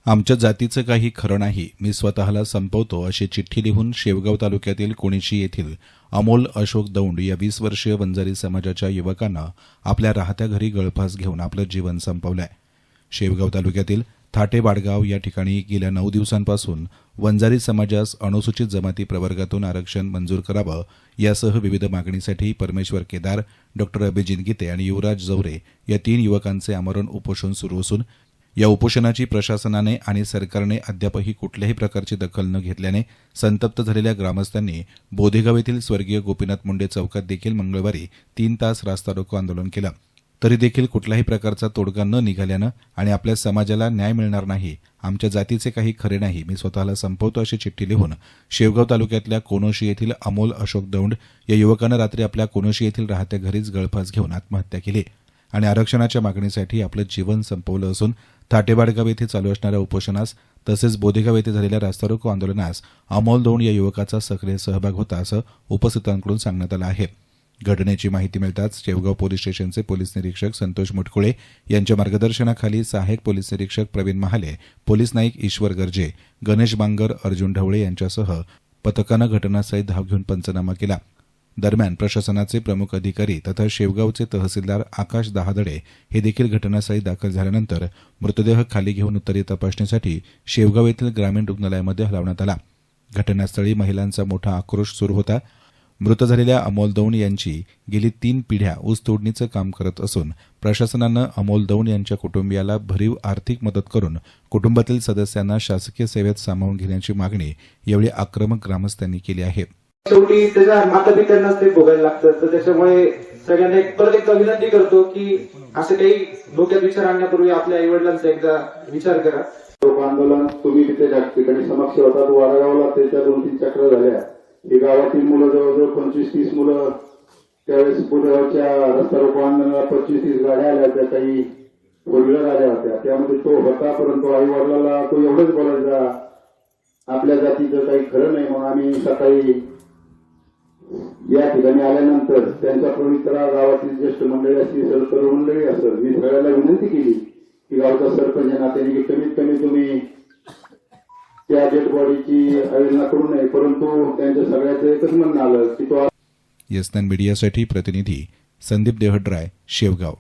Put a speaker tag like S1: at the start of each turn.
S1: आमच्या जातीचं काही खरं नाही, मी स्वतःला संपवतो अशी चिठ्ठी लिहून शेवगाव तालुक्यातील कोणीशी येथील अमोल अशोक दौंड या 20 वर्षीय वंजारी समाजाच्या युवकांना आपल्या राहत्या घरी गळफास घेऊन आपलं जीवन संपवलंय। शेवगाव तालुक्यातील थाटे बाडगाव या ठिकाणी गेल्या 9 दिवसांपासून वंजारी समाजास अनुसूचित जमाती प्रवर्गातून आरक्षण मंजूर करावं यासह विविध मागणीसाठी परमेश्वर केदार, डॉ अभिजित गीते आणि युवराज जवरे या 3 युवकांचे आमरण उपोषण सुरू असून या उपोषणाची प्रशासनाने आणि सरकारने अद्यापही कुठल्याही प्रकारची दखल न घेतल्याने संतप्त झालेल्या ग्रामस्थांनी बोधेगाव येथील स्वर्गीय गोपीनाथ मुंडे चौकात देखील मंगळवारी 3 तास रास्ता रोको आंदोलन केलं। तरी देखील कुठल्याही प्रकारचा तोडगा न निघाल्यानं आणि आपल्या समाजाला न्याय मिळणार नाही, आमच्या जातीचे काही खरे नाही, मी स्वतःला संपवतो अशी चिठ्ठी लिहून शेवगाव तालुक्यातल्या कोनोशी येथील अमोल अशोक दौंड या युवकानं रात्री आपल्या कोनोशी येथील राहत्या घरीच गळफास घेऊन आत्महत्या केली आणि आरक्षणाच्या मागणीसाठी आपलं जीवन संपवलं असून थाटेबाडगाव येथे चालू असणाऱ्या उपोषणास तसेच बोधेगाव येथे झालेल्या रास्ता रोको आंदोलनास अमोल दौंड या युवकाचा सक्रिय सहभाग होता असं उपस्थितांकडून सांगण्यात आलं आहे। घटनेची माहिती मिळताच शेवगाव पोलीस स्टेशनचे पोलीस निरीक्षक संतोष मुटकुळे यांच्या मार्गदर्शनाखाली सहाय्यक पोलीस निरीक्षक प्रवीण महाले, पोलीस नाईक ईश्वर गर्जे, गणेश बांगर, अर्जुन ढवळे यांच्यासह पथकानं घटनास्थळी धाव घेऊन पंचनामा केला। दरम्यान प्रशासनाचे प्रमुख अधिकारी तथा शेवगावचे तहसीलदार आकाश दहादडे हे देखील घटनास्थळी दाखल झाल्यानंतर मृतदेह खाली घेऊन उत्तरीय तपासणीसाठी शेवगाव येथील ग्रामीण रुग्णालयामध्ये हलवण्यात आला। घटनास्थळी महिलांचा मोठा आक्रोश सुरू होता। मृत झालेल्या अमोल दौंड यांची गेली 3 पिढ्या ऊस तोडणीचं काम करत असून प्रशासनानं अमोल दौंड यांच्या कुटुंबियाला भरीव आर्थिक मदत करून कुटुंबातील सदस्यांना शासकीय सेवेत सामावून घेण्याची मागणी यावेळी आक्रमक ग्रामस्थांनी केली आहे।
S2: शेवटी त्याच्या मातापित्यांनाच ते भोगायला लागतं, तर त्याच्यामुळे सगळ्यांना परत एकदा विनंती करतो की असं काही डोक्यात विचार आणण्यापूर्वी आपल्या आई वडिलांचा एकदा विचार करा।
S3: आंदोलन तुम्ही तिथे त्या ठिकाणी समक्ष होतात, वारागावला त्याच्या 2-3 चक्र झाल्या। ही गावातील मुलं जवळजवळ 25-30 मुलं त्यावेळेस बोधेगावच्या रस्ता रोको आंदोलनाला 25-30 गाड्या आल्या होत्या, काही फोर व्हीलर आल्या होत्या, त्यामध्ये तो होता। परंतु आई वडिलांना तो एवढंच बोलायचा, आपल्या जातीचं काही खरं नाही। मग आम्ही सकाळी या ठिकाणी आल्यानंतर त्यांचा पवित्रा गावातील ज्येष्ठ मंडळी असतील, सरकारी मंडळी असेल, मी सगळ्याला विनंती केली की गावचा सरपंच नात्याने की कमीत कमी तुम्ही त्या डेड बॉडीची अवहेलना करू नये। परंतु त्यांच्या सगळ्याचं एकच म्हणणं आलं की तो
S1: यस मीडियासाठी प्रतिनिधी संदीप देहड्राय, शेवगाव।